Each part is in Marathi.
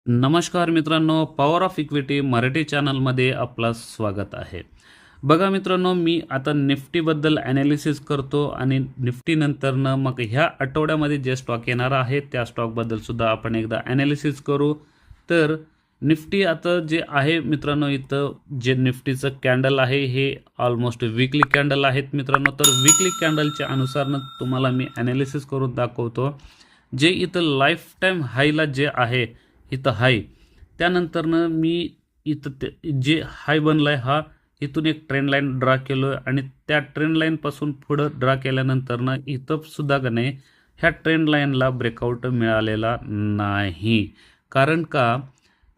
नमस्कार मित्रांनो, पॉवर ऑफ इक्विटी मराठी चॅनलमध्ये आपलं स्वागत आहे. बघा मित्रांनो, मी आता निफ्टीबद्दल ॲनालिसिस करतो आणि निफ्टीनंतरनं मग ह्या आठवड्यामध्ये जे स्टॉक येणार आहेत त्या स्टॉकबद्दल सुद्धा आपण एकदा ॲनालिसिस करू. तर निफ्टी आता जे आहे मित्रांनो, इथं जे निफ्टीचं कॅन्डल आहे हे ऑलमोस्ट वीकली कॅन्डल आहेत मित्रांनो. तर वीकली कॅन्डलच्या अनुसारनं तुम्हाला मी ॲनालिसिस करून दाखवतो. जे इथं लाईफ टाईम हायला जे आहे इथं हाय, त्यानंतरनं मी इथं जे हाय बनला आहे हा इथून एक ट्रेंड लाईन ड्रा केलो आहे आणि त्या ट्रेंड लाईनपासून पुढं ड्रा केल्यानंतरनं इथं सुद्धा का नाही ह्या ट्रेंड लाईनला ब्रेकआउट मिळालेला नाही. कारण का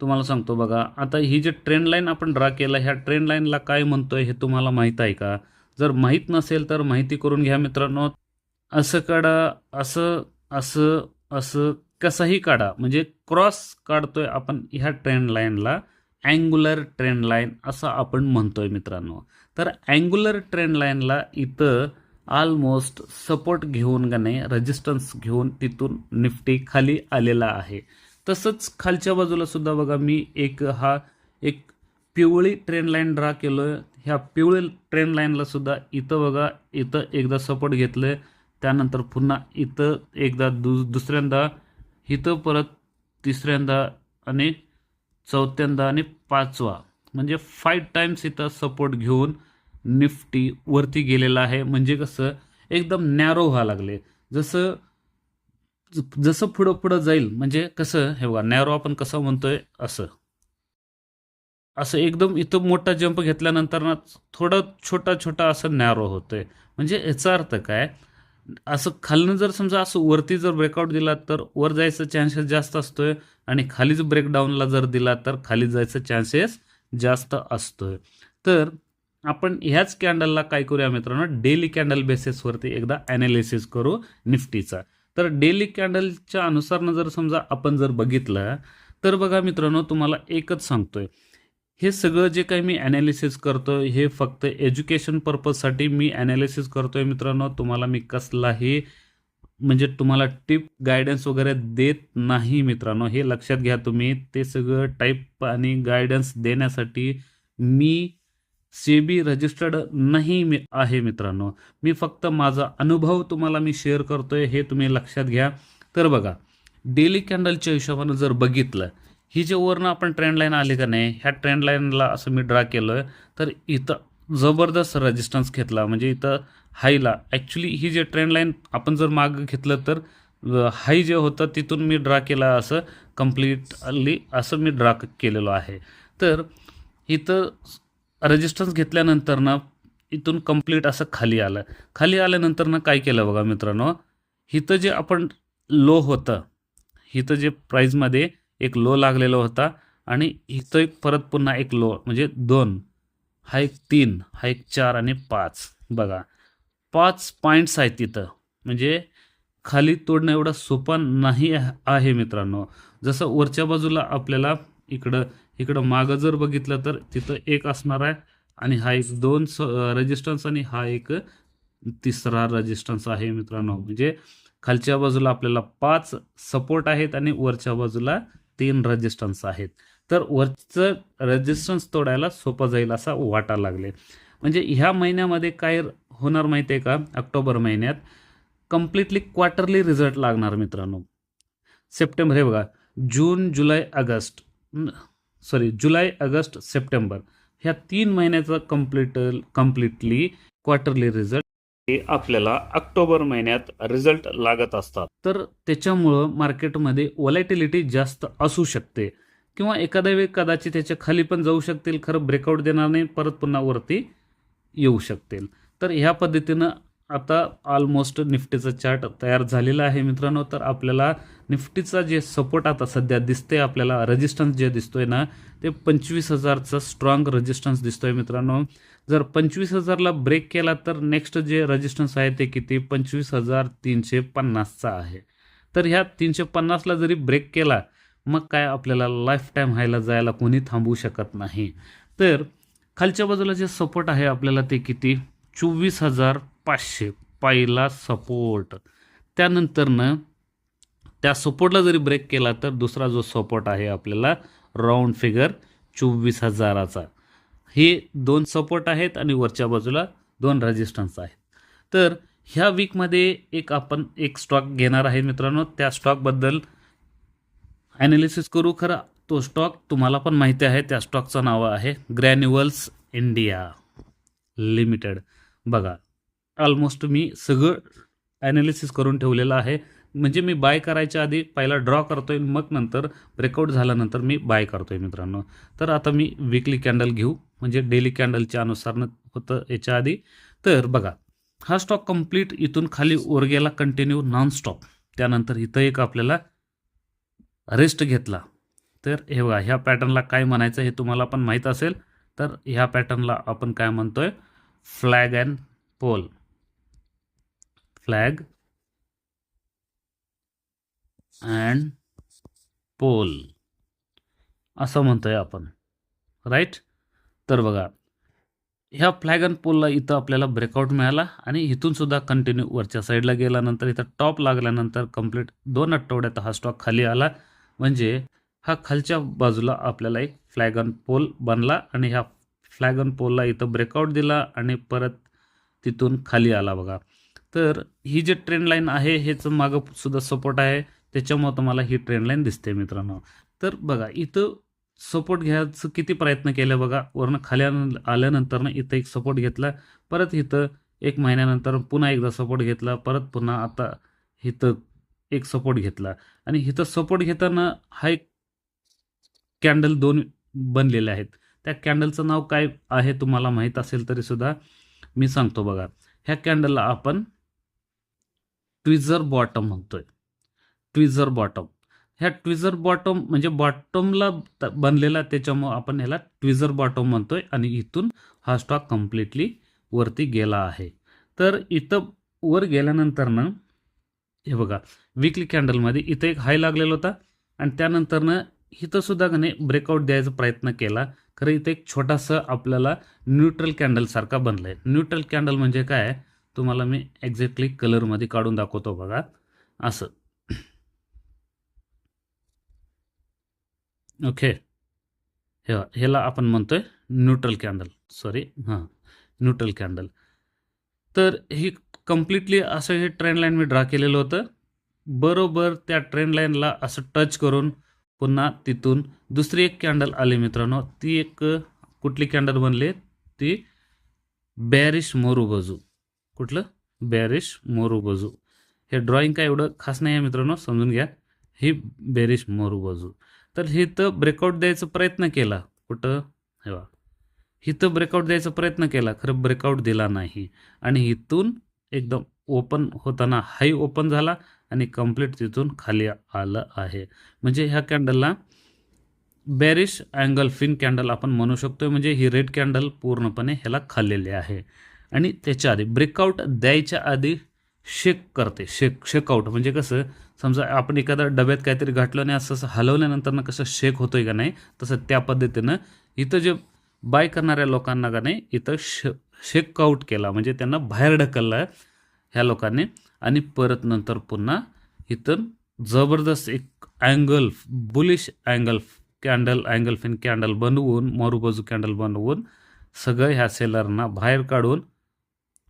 तुम्हाला सांगतो बघा, आता ही जी ट्रेंड लाईन आपण ड्रा केला ह्या ट्रेंड लाईनला काय म्हणतोय हे तुम्हाला माहीत आहे का? जर माहीत नसेल तर माहिती करून घ्या मित्रांनो. असं काढा, असं असं असं कसाही काढा, म्हणजे क्रॉस काढतोय आपण ह्या ट्रेंड लाईनला अँग्युलर ट्रेंड लाईन असं आपण म्हणतोय मित्रांनो. तर अँग्युलर ट्रेंड लाईनला इथं ऑलमोस्ट सपोर्ट घेऊन का नाही रेजिस्टन्स घेऊन तिथून निफ्टी खाली आलेला आहे. तसंच खालच्या बाजूला सुद्धा बघा मी एक पिवळी ट्रेंड लाईन ड्रा केलोय. ह्या पिवळी ट्रेंड लाईनला सुद्धा इथं बघा, इथं एकदा सपोर्ट घेतलंय, त्यानंतर पुन्हा इथं एकदा दुसऱ्यांदा, इथं परत तिसऱ्यांदा आणि चौथ्यांदा आणि पाचवा, म्हणजे 5 टाइम्स इथं सपोर्ट घेऊन निफ्टी वरती गेलेला आहे. म्हणजे कसं एकदम नॅरो व्हावं लागले. जसं जसं पुढं पुढं जाईल म्हणजे कसं हे बघा, नॅरो आपण कसं म्हणतोय असं असं एकदम इथं मोठा जंप घेतल्यानंतर ना थोडं छोटा छोटा असं नॅरो होतोय. म्हणजे याचा अर्थ काय, असं खालनं जर समजा असं वरती जर ब्रेकआउट दिला तर वर जायचा चान्सेस जास्त असतोय आणि खालीच ब्रेकडाऊनला जर दिला तर खाली जायचं चान्सेस जास्त असतोय. तर आपण ह्याच कॅन्डलला काय करूया मित्रांनो, डेली कॅन्डल बेसिसवरती एकदा ॲनालिसिस करू निफ्टीचा. तर डेली कॅन्डलच्या अनुसारनं जर समजा आपण जर बघितलं तर बघा मित्रांनो, तुम्हाला एकच सांगतोय, हे सगळं जे काही मी ॲनालिसिस करतोय हे फक्त एज्युकेशन पर्पजसाठी मी ॲनालिसिस करतोय मित्रांनो. तुम्हाला मी कसलाही म्हणजे तुम्हाला टिप गायडन्स वगैरे देत नाही मित्रांनो, हे लक्षात घ्या तुम्ही. ते सगळं टाईप आणि गायडन्स देण्यासाठी मी सेबी रजिस्टर्ड नाही आहे मित्रांनो. मी फक्त माझा अनुभव तुम्हाला मी शेअर करतोय, हे तुम्ही लक्षात घ्या. तर बघा, डेली कॅन्डलच्या हिशोबानं जर बघितलं, ही जे वरनं आपण ट्रेंड लाईन आली का नाही, ह्या ट्रेंड लाईनला असं मी ड्रा केलं आहे. तर इथं जबरदस्त रेजिस्टन्स घेतला, म्हणजे इथं हायला ॲक्च्युली ही जे ट्रेंड लाईन आपण जर मागं घेतलं तर हाय जे होतं तिथून मी ड्रा केला, असं कम्प्लिटली असं मी ड्रा केलेलं आहे. तर इथं रेजिस्टन्स घेतल्यानंतर ना इथून कम्प्लीट असं खाली आलं. खाली आल्यानंतर काय केलं बघा मित्रांनो, इथं जे आपण लो होतं, इथं जे प्राईजमध्ये एक लो लागलेला होता आणि इथं एक परत पुन्हा एक लो, म्हणजे 2, हा एक 3, हा एक 4 आणि 5. बघा 5 पॉईंट्स आहेत तिथं. म्हणजे खाली तोडणं एवढं सोपं नाही आहे मित्रांनो. जसं वरच्या बाजूला आपल्याला इकडं इकडं मागं जर बघितलं तर तिथं एक असणार आहे आणि हा एक 2 रेजिस्टन्स आणि हा एक तिसरा रेजिस्टन्स आहे मित्रांनो. म्हणजे खालच्या बाजूला आपल्याला 5 सपोर्ट आहेत आणि वरच्या बाजूला 3 रेजिस्टन्स आहेत. तर वरचं रेजिस्टन्स तोडायला सोपं जाईल असं वाटायला लागले. म्हणजे ह्या महिन्यामध्ये काय होणार माहिती आहे का, ऑक्टोबर महिन्यात कम्प्लिटली क्वार्टरली रिझल्ट लागणार मित्रांनो. सप्टेंबर, हे बघा, जून जुलै ऑगस्ट, जुलै ऑगस्ट सप्टेंबर, ह्या 3 महिन्याचा कम्प्लिटली क्वार्टरली रिझल्ट हे आपल्याला ऑक्टोबर महिन्यात रिझल्ट लागत असतात. तर त्याच्यामुळं मार्केटमध्ये व्हॉलॅटिलिटी जास्त असू शकते किंवा एखाद्या वेळी कदाचित त्याच्या खाली पण जाऊ शकतील, खरं ब्रेकआउट देणार नाही, परत पुन्हा वरती येऊ शकतील. तर ह्या पद्धतीनं आता ऑलमोस्ट निफ्टीचा चार्ट तयार झालेला आहे मित्रांनो. तर आपल्याला निफ्टीचा जे सपोर्ट आता सध्या दिसते, आपल्याला रेजिस्टन्स जे दिसतोय ना, ते 25,000चा स्ट्रॉंग रेजिस्टन्स दिसतोय मित्रांनो. जर 25,000ला ब्रेक केला तर नेक्स्ट जे रेजिस्टन्स आहे ते किती, 25,350चा आहे. तर ह्या 350ला जरी ब्रेक केला मग काय आपल्याला लाईफ टाईम हायला जायला कोणी थांबवू शकत नाही. तर खालच्या बाजूला जे सपोर्ट आहे आपल्याला ते किती, 24,500 पहिला सपोर्ट. त्यानंतरनं त्या सपोर्टला जरी ब्रेक केला तर दुसरा जो सपोर्ट आहे आपल्याला राऊंड फिगर 24,000चा, हे 2 सपोर्ट आहेत आणि वरच्या बाजूला 2 रेजिस्टन्स आहेत. तर ह्या वीकमध्ये आपण एक स्टॉक घेणार आहे मित्रांनो. त्या स्टॉकबद्दल ॲनालिसिस करू. खरं तो स्टॉक तुम्हाला पण माहिती आहे. त्या स्टॉकचं नाव आहे ग्रॅन्युअल्स इंडिया लिमिटेड. बघा, ऑलमोस्ट मी सगळं ॲनालिसिस करून ठेवलेलं आहे. म्हणजे मी बाय करायच्या आधी पहिला ड्रॉ करतोय, मग नंतर ब्रेकआउट झाल्यानंतर मी बाय करतोय मित्रांनो. तर आता मी वीकली कॅन्डल घेऊ, म्हणजे डेली कॅन्डलच्या अनुसार होतं याच्या आधी. तर बघा, हा स्टॉक कंप्लीट इथून खाली वर गेला कंटिन्यू नॉन स्टॉप. त्यानंतर इथं एक आपल्याला रेस्ट घेतला. तर हे बघा, ह्या पॅटर्नला काय म्हणायचं हे तुम्हाला पण माहीत असेल. तर ह्या पॅटर्नला आपण काय म्हणतोय, flag and pole. Flag and pole असं म्हणतोय आपण, राईट. तर बघा, ह्या फ्लॅग अँड पोलला इथं आपल्याला ब्रेकआउट मिळाला आणि इथून सुद्धा कंटिन्यू वरच्या साईडला गेल्यानंतर इथं टॉप लागल्यानंतर कंप्लीट 2 आठवड्यात हा स्टॉक खाली आला. म्हणजे हा खालच्या बाजूला आपल्याला एक फ्लॅग अँड पोल बनला आणि ह्या फ्लॅग अँड पोलला इथं ब्रेकआउट दिला आणि परत तिथून खाली आला. बघा, तर ही जी ट्रेंड लाईन आहे ह्याचं मागं सुद्धा सपोर्ट आहे, त्याच्यामुळे तुम्हाला ही ट्रेंड लाईन दिसते मित्रांनो. तर बघा, इथं सपोर्ट घ्यायचं किती प्रयत्न केले बघा. वरनं खाली आल्यानंतर इथं एक सपोर्ट घेतला, परत इथं 1 महिन्यानंतर पुन्हा एकदा सपोर्ट घेतला, परत पुन्हा आता इथं एक सपोर्ट घेतला. आणि इथं सपोर्ट घेताना हा एक कॅन्डल 2 बनलेले आहेत. त्या कॅन्डलचं नाव काय आहे तुम्हाला माहीत असेल तरी सुद्धा मी सांगतो. बघा, ह्या कॅन्डलला आपण ट्विझर बॉटम म्हणतोय. ट्विझर बॉटम, ह्या ट्विझर बॉटम म्हणजे बॉटमला बनलेला, त्याच्यामुळं आपण ह्याला ट्विझर बॉटम म्हणतोय. आणि इथून हा स्टॉक कम्प्लिटली वरती गेला आहे. तर इथं वर गेल्यानंतरनं हे बघा, वीकली कॅन्डलमध्ये इथं एक हाय लागलेला होता आणि त्यानंतरनं इथं सुद्धा का नाही ब्रेकआउट द्यायचा प्रयत्न केला. खरं इथं एक छोटासा आपल्याला न्यूट्रल कॅन्डलसारखा बनला आहे. न्यूट्रल कॅन्डल म्हणजे काय, तुम्हाला मी एक्झॅक्टली कलरमध्ये काढून दाखवतो. बघा, असं. ओके, ह्याला आपण म्हणतोय neutral candle. Sorry, neutral candle. तर ही कम्प्लिटली असं हे ट्रेंड लाईन मी ड्रा केलेलं होतं. बरोबर त्या ट्रेंड लाईनला असं टच करून पुन्हा तिथून दुसरी एक कॅन्डल आली मित्रांनो. ती एक कुठली कॅन्डल बनली, ती बॅरिश मोरूबाजू. कुठलं, बॅरिश मोरूबाजू. हे ड्रॉइंग काय एवढं खास नाही आहे मित्रांनो, समजून घ्या. ही बॅरिश मोरूबाजू. तर इथं ब्रेकआउट द्यायचा प्रयत्न केला. कुठं, हे बघा, इथं ब्रेकआउट द्यायचा प्रयत्न केला, खरं ब्रेकआउट दिला नाही. आणि इथून एकदम ओपन होताना हाय ओपन झाला आणि कंप्लीट तिथून खाली आलं आहे. म्हणजे ह्या कॅन्डलला बॅरिश अँगल फिन कॅन्डल आपण म्हणू शकतो. म्हणजे ही रेड कॅन्डल पूर्णपणे ह्याला खाल्लेली आहे. आणि त्याच्या आधी ब्रेकआउट द्यायच्या आधी शेक करते. शेकआउट म्हणजे कसं, समजा आपण एखादा डब्यात काहीतरी घातलं आणि असं हलवल्यानंतर कसं शेक होतोय का नाही, तसं त्या पद्धतीनं इथं जे बाय करणाऱ्या लोकांना का नाही इथं शेकआउट केला. म्हणजे त्यांना बाहेर ढकललं ह्या लोकांनी. आणि परत नंतर पुन्हा इथं जबरदस्त एक angle, bullish angle candle, angle fin candle बनवून, मोरूबाजू कॅन्डल बनवून सगळं ह्या सेलरना बाहेर काढून,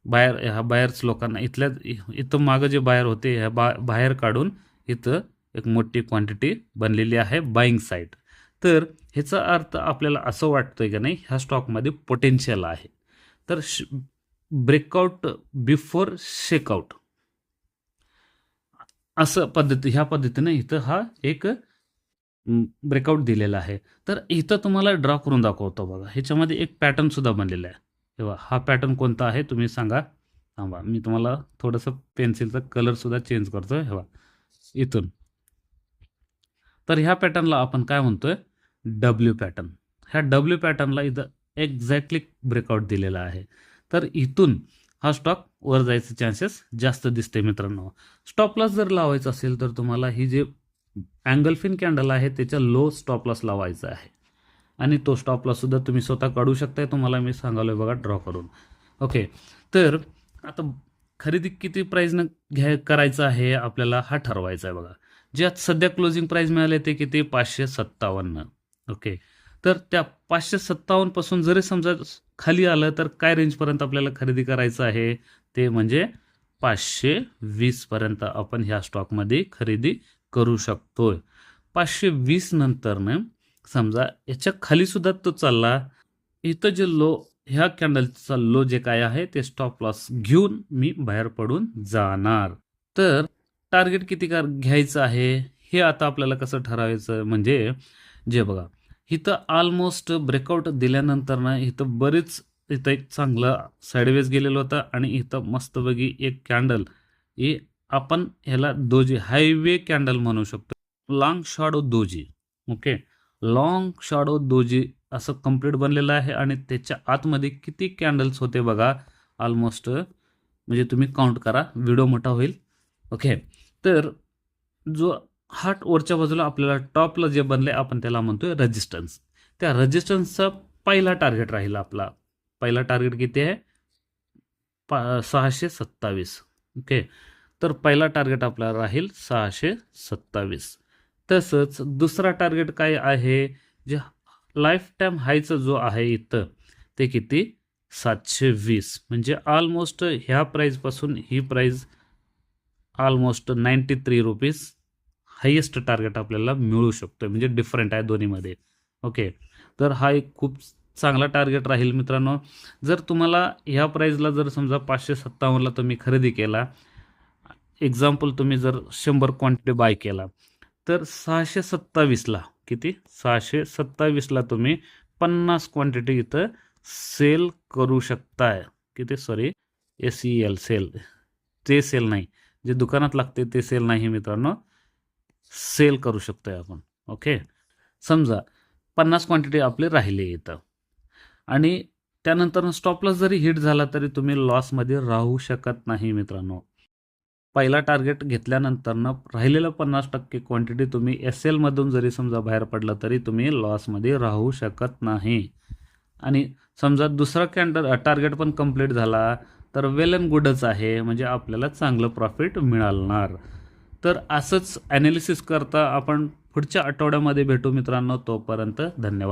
ह्या बाहेरच लोकांना इथं मागं जे बाहेर होते ह्या बाहेर काढून इथं एक मोठी क्वांटिटी बनलेली आहे बाईंग साईड. तर ह्याचा अर्थ आपल्याला असं वाटतंय की नाही, ह्या स्टॉकमध्ये पोटेन्शियल आहे. तर ब्रेकआउट बिफोर शेकआउट असं ह्या पद्धतीनं इथं हा एक ब्रेकआउट दिलेला आहे. तर इथं तुम्हाला ड्रॉ करून दाखवतो. बघा, ह्याच्यामध्ये एक पॅटर्न सुद्धा बनलेला आहे. तेव्हा हा पॅटर्न कोणता आहे तुम्ही सांगा. थांबा, मी तुम्हाला थोडंसं पेन्सिलचा कलरसुद्धा चेंज करतो. हे बघा, इथून. तर ह्या पॅटर्नला आपण काय म्हणतोय, डब्ल्यू पॅटर्न. ह्या डब्ल्यू पॅटर्नला इथं एक्झॅक्टली ब्रेकआउट दिलेला आहे. तर इथून हा स्टॉक वर जायचे चान्सेस जास्त दिसते मित्रांनो. स्टॉप लॉस जर लावायचं असेल तर तुम्हाला ही जे अँगल फिन कॅन्डल आहे त्याच्या लो स्टॉप लॉस लावायचा आहे. आणि तो स्टॉप लॉस सुद्धा तुम्ही स्वतः काढू शकताय. तुम्हाला मी सांगालोय बघा ड्रॉ करून. ओके, तर आता खरेदी किती प्राईजनं करायचं आहे आपल्याला हा ठरवायचा आहे. बघा, जे आज सध्या क्लोजिंग प्राईस मिळाले ते किती 557. ओके, तर त्या 557 पासून जरी समजा खाली आलं तर काय रेंजपर्यंत आपल्याला खरेदी करायचं आहे, ते म्हणजे 520 पर्यंत आपण ह्या स्टॉकमध्ये खरेदी करू शकतोय. 520 नंतरनं समजा याच्या खाली सुद्धा तो चालला, इथं जे लो, ह्या कॅन्डलचा लो जे काय आहे ते स्टॉप लॉस घेऊन मी बाहेर पडून जाणार. तर टार्गेट किती घ्यायचं आहे हे आता आपल्याला कसं ठरवायचं, म्हणजे जे बघा इथं ऑलमोस्ट ब्रेकआउट दिल्यानंतर ना इथं बरीच, इथं एक चांगलं साईडवेज गेलेलं होतं आणि इथं मस्तपैकी एक कॅन्डल, हे आपण ह्याला दोजी हायवे कॅन्डल म्हणू शकतो, long shadow doji. Okay, long shadow doji असं कंप्लीट बनलेलं आहे आणि त्याच्या आतमध्ये किती कॅन्डल्स होते बघा, ऑलमोस्ट म्हणजे तुम्ही काउंट करा, व्हिडिओ मोठा होईल. ओके, तर जो हार्ट वरच्या बाजूला आपल्याला टॉपला जे बनले आपण त्याला म्हणतोय रेजिस्टन्स. त्या रेजिस्टन्सचा पहिला टार्गेट राहील आपला. पहिला टार्गेट किती आहे 627. ओके, तर पहिला टार्गेट आपला राहील 627. तसंच दुसरा टार्गेट काय आहे, जे लाईफ टाईम हायचं जो आहे इथं ते किती 720. म्हणजे ऑलमोस्ट ह्या प्राईजपासून ही price almost 93 rupees highest target आपल्याला मिळू शकतो, म्हणजे डिफरंट आहे दोन्हीमध्ये. ओके, तर हा एक खूप चांगला टार्गेट राहील मित्रांनो. जर तुम्हाला ह्या प्राईजला जर समजा 557ला तुम्ही खरेदी केला, एक्झाम्पल तुम्ही जर 100 क्वांटिटी बाय केला, तर 627ला किती 627ला तुम्ही 50 क्वांटिटी इथं सेल करू शकताय. किती, सॉरी, SEL सेल, ते सेल नाही, जे दुकानात लागते ते सेल नाही मित्रांनो, सेल करू शकतोय आपण. ओके, समजा 50 क्वांटिटी आपली राहिली इथं आणि त्यानंतर स्टॉप लॉस जरी हिट झाला तरी तुम्ही लॉसमध्ये राहू शकत नाही मित्रांनो. पहिला टार्गेट घेतल्यानंतरनं राहिलेलं 50% क्वांटिटी तुम्ही SL मधून जरी समजा बाहेर पडला तरी तुम्ही लॉसमध्ये राहू शकत नाही. आणि समजा दुसरा टार्गेट पण कंप्लीट झाला तर वेल अँड गुडच आहे, म्हणजे आपल्याला चांगलं प्रॉफिट मिळणार. तर असंच ॲनालिसिस करता आपण पुढच्या आठवड्यामध्ये भेटू मित्रांनो. तोपर्यंत धन्यवाद.